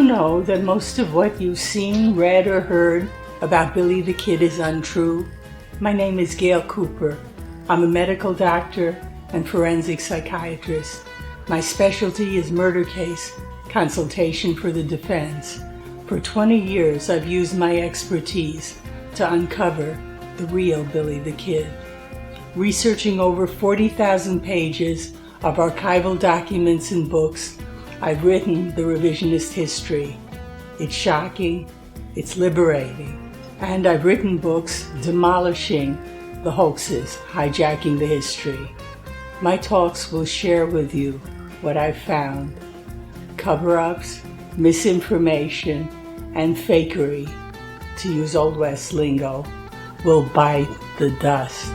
know that most of what you've seen, read, or heard about Billy the Kid is untrue? My name is Gail Cooper. I'm a medical doctor and forensic psychiatrist. My specialty is murder case consultation for the defense. For 20 years, I've used my expertise to uncover the real Billy the Kid. Researching over 40,000 pages of archival documents and books, I've written the revisionist history. It's shocking, it's liberating, and I've written books demolishing the hoaxes, hijacking the history. My talks will share with you what I've found. Cover-ups, misinformation, and fakery, to use Old West lingo, will bite the dust.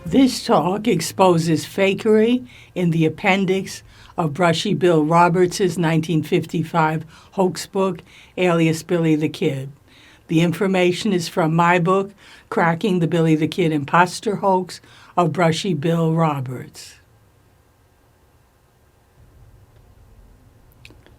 This talk exposes fakery in the appendix of Brushy Bill Roberts' 1955 hoax book, alias Billy the Kid. The information is from my book, Cracking the Billy the Kid Imposter Hoax of Brushy Bill Roberts.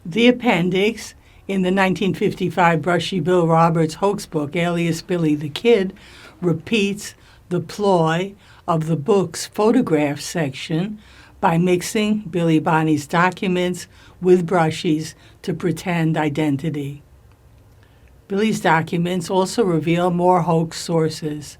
The appendix in the 1955 Brushy Bill Roberts hoax book, alias Billy the Kid, repeats the ploy of the book's photograph section by mixing Billy Bonney's documents with Brushy's to pretend identity. Billy's documents also reveal more hoax sources: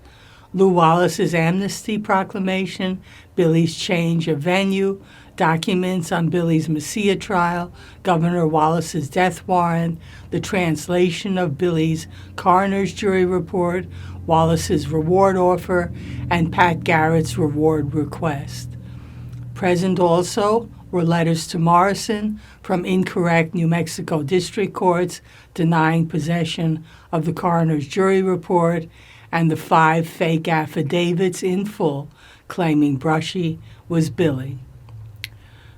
Lew Wallace's amnesty proclamation, Billy's change of venue, documents on Billy's Messiah trial, Governor Wallace's death warrant, the translation of Billy's coroner's jury report, Wallace's reward offer, and Pat Garrett's reward request. Present also were letters to Morrison from incorrect New Mexico district courts denying possession of the coroner's jury report, and the 5 fake affidavits in full claiming Brushy was Billy.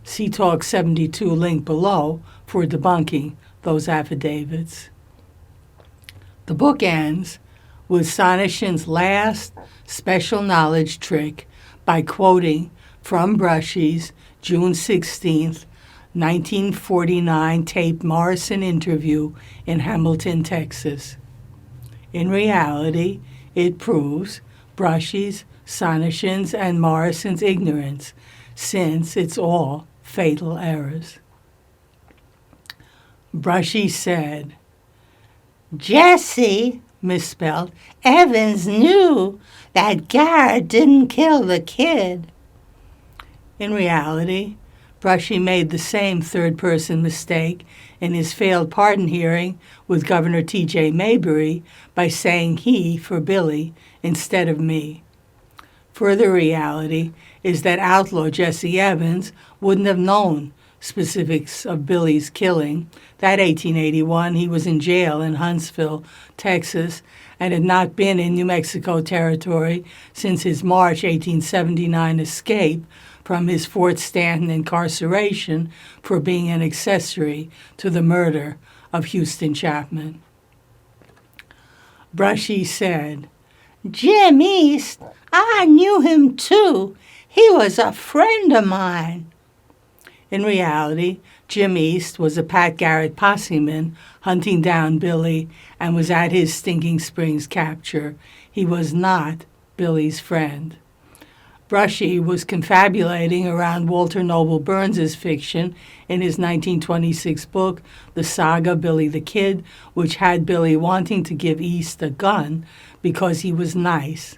See Talk 72 link below for debunking those affidavits. The book ends with Sonishin's last special knowledge trick by quoting from Brushy's June 16, 1949 taped Morrison interview in Hamilton, Texas. In reality, it proves Brushy's, Sonishin's, and Morrison's ignorance, since it's all fatal errors. Brushy said, "Jesse," misspelled, "Evans knew that Garrett didn't kill the kid." In reality, Brushy made the same third-person mistake in his failed pardon hearing with Governor T.J. Mayberry by saying he for Billy instead of me. Further reality is that outlaw Jesse Evans wouldn't have known specifics of Billy's killing. That 1881, he was in jail in Huntsville, Texas, and had not been in New Mexico territory since his March 1879 escape from his Fort Stanton incarceration for being an accessory to the murder of Houston Chapman. Brushy said, "Jim East, I knew him too. He was a friend of mine." In reality, Jim East was a Pat Garrett posseman hunting down Billy and was at his Stinking Springs capture. He was not Billy's friend. Brushy was confabulating around Walter Noble Burns's fiction in his 1926 book, The Saga Billy the Kid, which had Billy wanting to give East a gun because he was nice.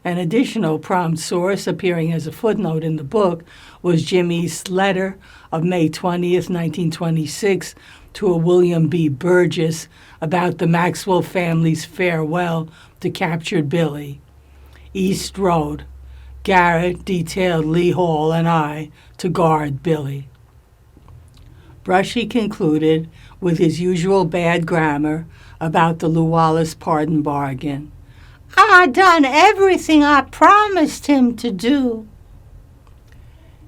An additional prompt source appearing as a footnote in the book was Jim East's letter of May 20th, 1926, to a William B. Burgess about the Maxwell family's farewell to captured Billy. East wrote, "Garrett detailed Lee Hall and I to guard Billy." Brushy concluded with his usual bad grammar about the Lew Wallace pardon bargain. "I done everything I promised him to do."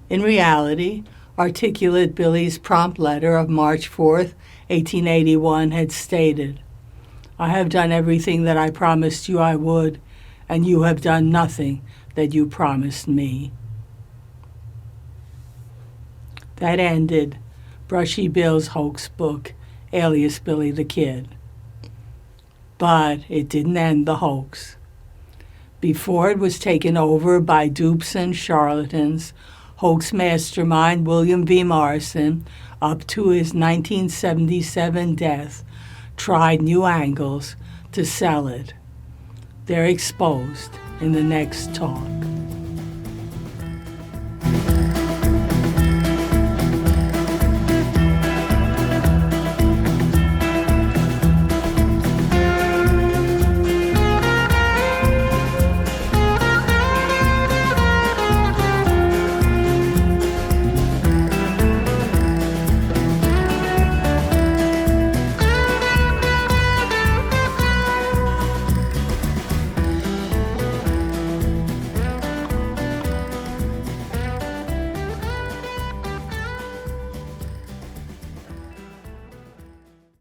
In reality, Articulate Billy's prompt letter of March 4th, 1881 had stated, "I have done everything that I promised you I would, and you have done nothing that you promised me." That ended Brushy Bill's hoax book, alias Billy the Kid. But it didn't end the hoax. Before it was taken over by dupes and charlatans, hoax mastermind WilliamVMorrison, up to his 1977 death, tried new angles to sell it. They're exposed in the next talk.